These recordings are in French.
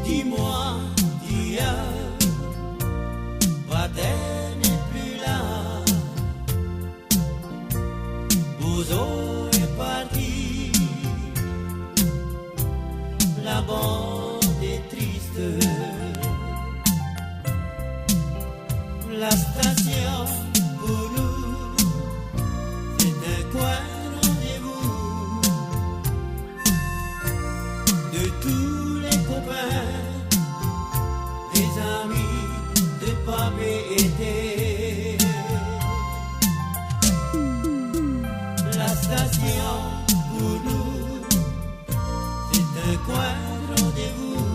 Dis-moi d'hier, Vatel n'est plus là. Bozo est parti, la bande est triste. La station pour nous, c'est un coin rendez-vous de tous les copains, des amis de pavé été. La station pour nous, c'est un coin rendez-vous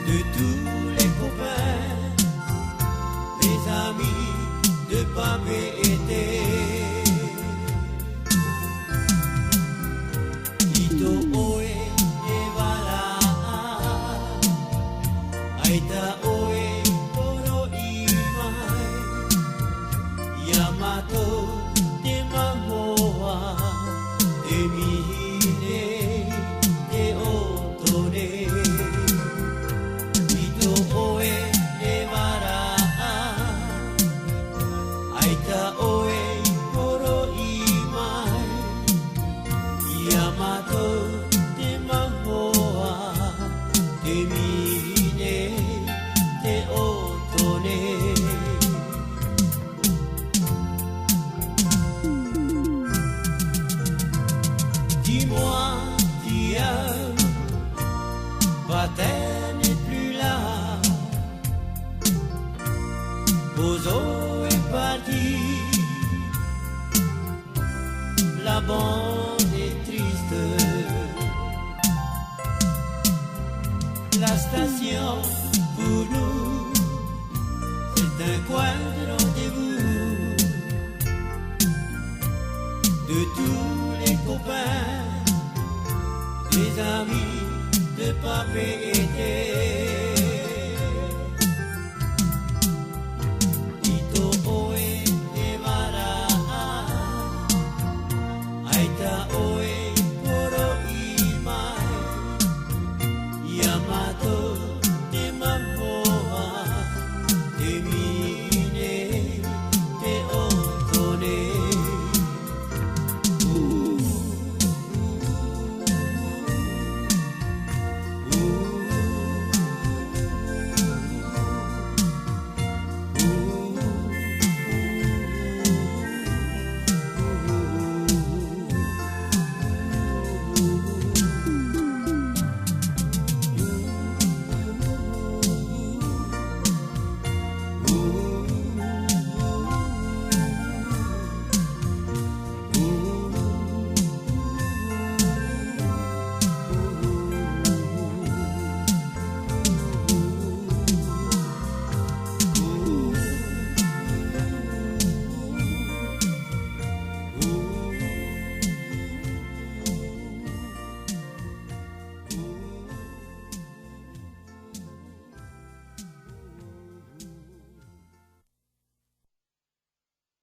de tous les copains, les amis de pavé été. Ito oe e wala, aita oe poro imai, Yamato te mamoa, te mihine te otone. Ito oe e wara, aita oe poro imai, Yamato te mamoa, te mihine te otone. Dis-moi d'hier, Vatel n'est plus là. Bozo est parti, la bande est triste. La station pour nous, c'est un coin de rendez-vous de tous les copains, les amis de pavé été. Ito oe e wara, aita oe poro imai, Yamato te mamoa, te mine te otone. Ooh.